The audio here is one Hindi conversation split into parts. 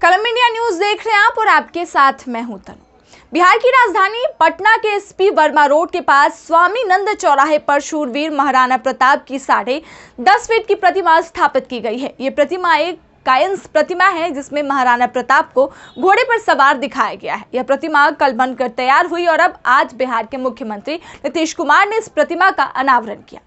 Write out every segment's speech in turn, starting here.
कलम इंडिया न्यूज देख रहे हैं आप और आपके साथ मैं हूं तनु। बिहार की राजधानी पटना के एसपी वर्मा रोड के पास स्वामी नंद चौराहे पर शूरवीर महाराणा प्रताप की 10.5 फीट की प्रतिमा स्थापित की गई है। ये प्रतिमा एक कायंस प्रतिमा है जिसमें महाराणा प्रताप को घोड़े पर सवार दिखाया गया है। यह प्रतिमा कल बनकर तैयार हुई और अब आज बिहार के मुख्यमंत्री नीतीश कुमार ने इस प्रतिमा का अनावरण किया।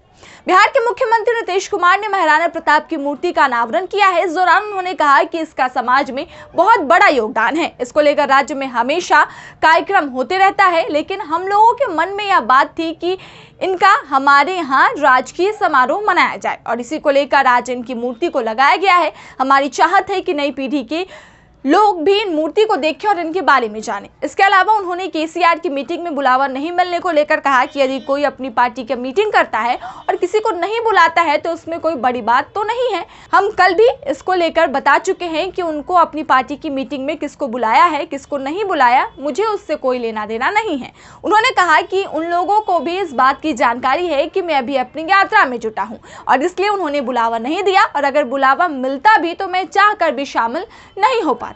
बिहार के मुख्यमंत्री नीतीश कुमार ने महाराणा प्रताप की मूर्ति का अनावरण किया है। इस दौरान उन्होंने कहा कि इसका समाज में बहुत बड़ा योगदान है। इसको लेकर राज्य में हमेशा कार्यक्रम होते रहता है, लेकिन हम लोगों के मन में यह बात थी कि इनका हमारे यहाँ राजकीय समारोह मनाया जाए और इसी को लेकर आज इनकी मूर्ति को लगाया गया है। हमारी चाहत है कि नई पीढ़ी के लोग भी इन मूर्ति को देखें और इनके बारे में जानें। इसके अलावा उन्होंने केसीआर की मीटिंग में बुलावा नहीं मिलने को लेकर कहा कि यदि कोई अपनी पार्टी की मीटिंग करता है और किसी को नहीं बुलाता है तो उसमें कोई बड़ी बात तो नहीं है। हम कल भी इसको लेकर बता चुके हैं कि उनको अपनी पार्टी की मीटिंग में किसको बुलाया है, किसको नहीं बुलाया, मुझे उससे कोई लेना देना नहीं है। उन्होंने कहा कि उन लोगों को भी इस बात की जानकारी है कि मैं अभी अपनी यात्रा में जुटा हूँ और इसलिए उन्होंने बुलावा नहीं दिया और अगर बुलावा मिलता भी तो मैं चाह कर भी शामिल नहीं हो पाता।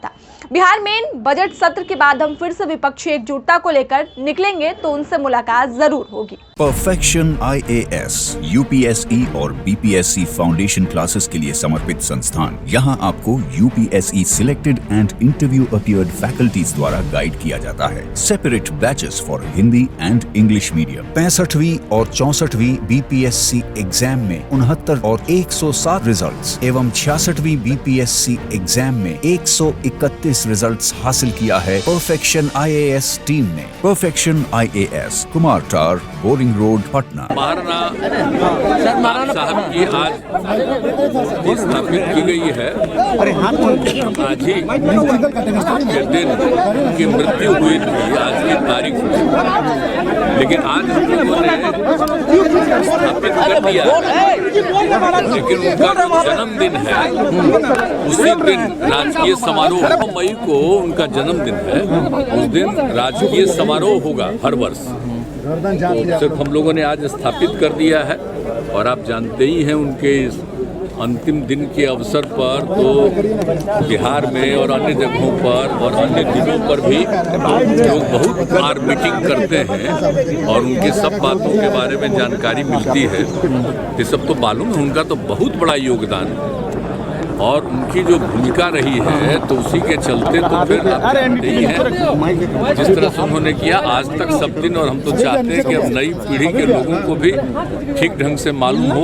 बिहार में बजट सत्र के बाद हम फिर से विपक्षी एकजुटता को लेकर निकलेंगे तो उनसे मुलाकात जरूर होगी। परफेक्शन IAS, UPSE और BPSC फाउंडेशन क्लासेस के लिए समर्पित संस्थान। यहाँ आपको UPSE selected and interview appeared faculties द्वारा गाइड किया जाता है। Separate batches for Hindi and English medium. 65वीं और 64वीं BPSC एग्जाम में 69 और 107 रिजल्ट्स एवं 66वीं BPSC एग्जाम में 131 रिजल्ट्स हासिल किया है परफेक्शन IAS टीम ने। परफेक्शन IAS, कुमार टार, बोरिंग रोड, पटना। महाराणा साहब की आज स्थापित की गई है। आज ही के दिन उनकी मृत्यु हुई थी, आज की तारीख में, लेकिन आज हम लोगों ने स्थापित कर दिया। लेकिन उनका जो जन्मदिन है उसी दिन राजकीय समारोह, 9 मई को उनका जन्मदिन है, उस दिन राजकीय समारोह होगा हर वर्ष। तो सिर्फ हम लोगों ने आज स्थापित कर दिया है और आप जानते ही हैं उनके इस अंतिम दिन के अवसर पर तो बिहार में और अन्य जगहों पर और अन्य दिनों पर भी लोग बहुत बार मीटिंग करते हैं और उनकी सब बातों के बारे में जानकारी मिलती है। ये सब तो मालूम है, उनका तो बहुत बड़ा योगदान है और उनकी जो भूमिका रही है तो उसी के चलते तो फिर यही है जिस तरह से उन्होंने किया आज तक सब दिन। और हम तो चाहते हैं कि अब नई पीढ़ी के लोगों को भी ठीक ढंग से मालूम हो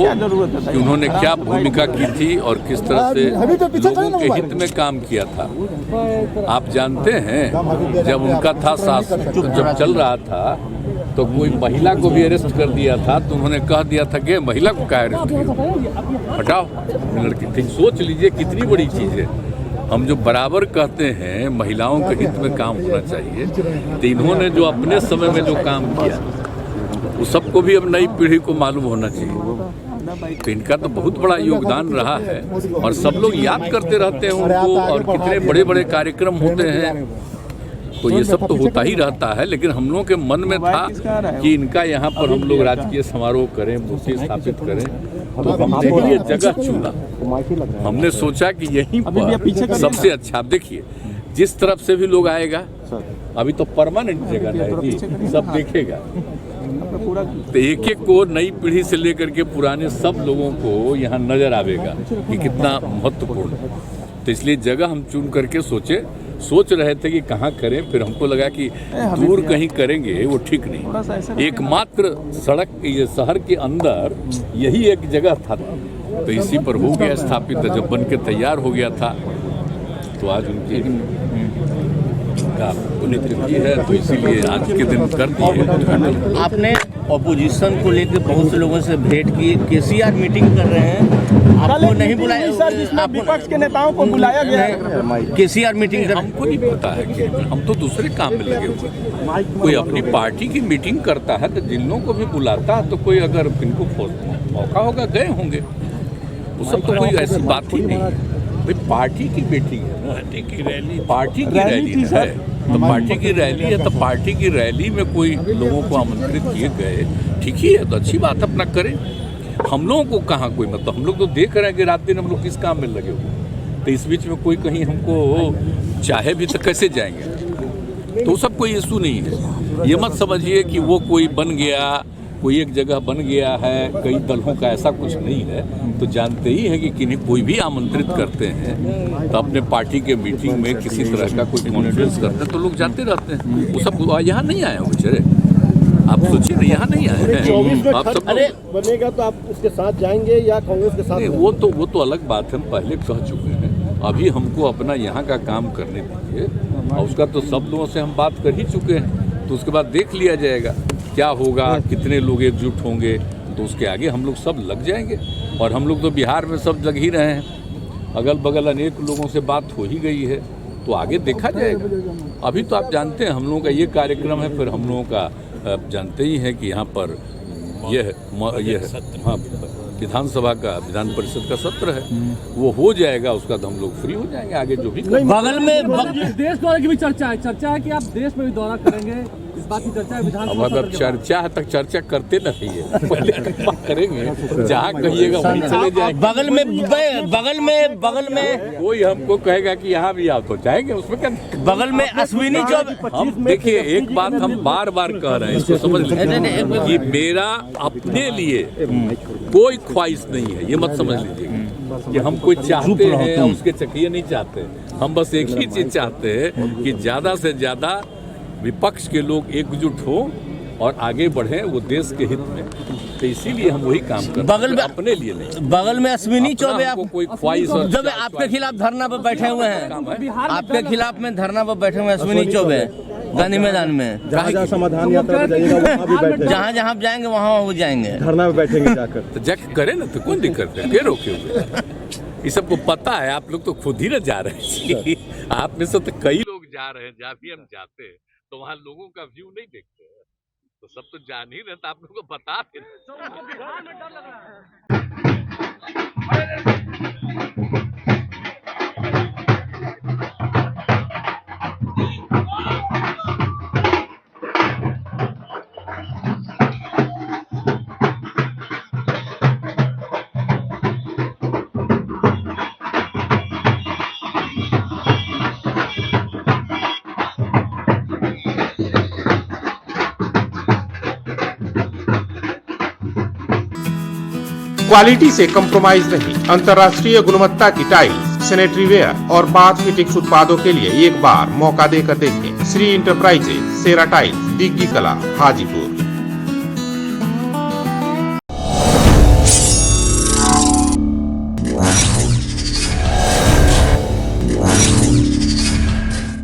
कि उन्होंने क्या भूमिका की थी और किस तरह से लोगों के हित में काम किया था। आप जानते हैं जब उनका था शासन, जब चल रहा था तो कोई महिला को भी अरेस्ट कर दिया था तो उन्होंने कह दिया था कि महिला को क्या अरेस्ट किया, हटाओ लड़की थी। सोच लीजिए कितनी बड़ी चीज़ है। हम जो बराबर कहते हैं महिलाओं के हित में काम होना चाहिए, तो इन्होंने जो अपने समय में जो काम किया वो सबको भी अब नई पीढ़ी को मालूम होना चाहिए। तो इनका तो बहुत बड़ा योगदान रहा है और सब लोग याद करते रहते हैं उनको और कितने बड़े बड़े कार्यक्रम होते हैं। तो ये सब तो होता ही रहता है, लेकिन हम लोगों के मन में था कि इनका यहाँ पर हम लोग राजकीय समारोह करें, मूर्ति स्थापित करें, तो हमने ये जगह चुना। हमने सोचा कि यहीं पर सबसे अच्छा, आप देखिए जिस तरफ से भी लोग आएगा, अभी तो परमानेंट जगह है जी, सब देखेगा। तो एक एक को नई पीढ़ी से लेकर के पुराने सब लोगों को यहाँ नजर आवेगा कि कितना महत्वपूर्ण। तो इसलिए जगह हम चुन करके सोच रहे थे कि कहाँ करें, फिर हमको लगा कि दूर कहीं करेंगे वो ठीक नहीं। एकमात्र सड़क ये शहर के अंदर यही एक जगह था, तो इसी पर हो गया स्थापित। जब बन के तैयार हो गया था तो आज उनकी पुण्यतिथि है तो इसीलिए आज के दिन कर दिए। आपने ऑपोजिशन को लेकर बहुत से लोगों से भेंट की, केसीआर मीटिंग कर रहे हैं, आपको नहीं बुलाया, विपक्ष के नेताओं को बुलाया गया है। केसीआर मीटिंग कर, हमको नहीं पता है कि हम तो दूसरे काम में लगे हुए। कोई अपनी पार्टी की मीटिंग करता है तो जिन लोगों को भी बुलाता है तो कोई अगर इनको मौका होगा गए होंगे, वो सब तो कोई ऐसी बात ही नहीं है। भाई पार्टी की मीटिंग है, पार्टी की रैली है, तो पार्टी की रैली है, तो पार्टी की रैली में कोई लोगों को आमंत्रित किए गए, ठीक ही है, तो अच्छी बात अपना करें। हम लोगों को कहाँ कोई मतलब, हम लोग तो देख रहे हैं कि रात दिन हम लोग किस काम में लगे हुए। तो इस बीच में कोई कहीं हमको चाहे भी तो कैसे जाएंगे, तो सब कोई इशू नहीं है। ये मत समझिए कि वो कोई बन गया, कोई एक जगह बन गया है, कई दलों का, ऐसा कुछ नहीं है। तो जानते ही हैं कि किन्हीं कोई भी आमंत्रित करते हैं तो अपने पार्टी के मीटिंग में किसी तरह का कोई कॉन्फ्रेंस करते हैं तो लोग जाते रहते हैं। वो सब यहाँ नहीं आए हैं बेचारे, आप सोचिए ना, यहाँ नहीं आए हैं। आप सब बनेगा तो आप उसके साथ जाएंगे या कांग्रेस के साथ? नहीं, वो तो अलग बात है, हम पहले कह चुके हैं। अभी हमको अपना यहाँ का काम करने दीजिए, और उसका तो सब लोगों से हम बात कर ही चुके हैं, तो उसके बाद देख लिया जाएगा क्या होगा, कितने लोग एकजुट होंगे, तो उसके आगे हम लोग सब लग जाएंगे। और हम लोग तो बिहार में सब लग ही रहे हैं, अगल बगल अनेक लोगों से बात हो ही गई है, तो आगे देखा जाएगा। अभी तो आप जानते हैं हम लोगों का ये कार्यक्रम है, फिर हम लोगों का जानते ही हैं कि यहाँ पर यह हाँ विधानसभा का, विधान परिषद का सत्र है, वो हो जाएगा, उसका तो हम लोग फ्री हो जाएंगे। आगे जो भी बगल में देश दौरे की भी चर्चा है कि आप देश में भी दौरा करेंगे, इस बात की चर्चा है विधानसभा। अब चर्चा है तक चर्चा करते न रहिए, पहले करेंगे, जहाँ कहिएगा वहीं चले जाएंगे। बगल में कोई हमको कहेगा कि यहाँ भी आओ तो जाएंगे, उसमें क्या। बगल में अश्विनी चौबे, हम देखिए, एक बात हम बार बार कह रहे हैं, इसको समझ लीजिए कि मेरा अपने लिए कोई ख्वाहिश नहीं है, ये मत समझ लीजिएगा कि हम कोई चाहते हैं और उसके चकिए नहीं चाहते। हम बस एक ही चीज चाहते हैं कि ज्यादा से ज्यादा विपक्ष के लोग एकजुट हो और आगे बढ़े, वो देश के हित में। तो इसीलिए हम वही काम करते हैं, बगल में अपने लिए नहीं। बगल में अश्विनी चौबे, आप कोई ख्वाहिश और जब आपके खिलाफ धरना पर बैठे हुए हैं, आपके खिलाफ में धरना पर बैठे हुए हैं अश्विनी चौबे गांधी मैदान में। जहाँ समाधान यात्रा में जाइएगा वहाँ भी बैठे, जहाँ जहाँ जाएंगे वहाँ वो जाएंगे, धरना में बैठेंगे जाकर। तो जाके करे ना, तो कौन दिक्कत है, क्या रोके हुए। ये सबको पता है, आप लोग तो खुद ही ना जा रहे हैं। आप में से तो कई लोग जा रहे हैं, जहाँ भी हम जाते हैं तो वहाँ लोगों का व्यू नहीं देखते हैं, तो सब तो जान ही रहे, तो आप लोगों को बता दें। क्वालिटी से कंप्रोमाइज नहीं, अंतर्राष्ट्रीय गुणवत्ता की टाइल्स, सैनिटरी वेयर और बाथ फिटिंग्स उत्पादों के लिए एक बार मौका देकर देखें। श्री इंटरप्राइजेज, सेरा टाइल्स, दिग्गी कला, हाजीपुर।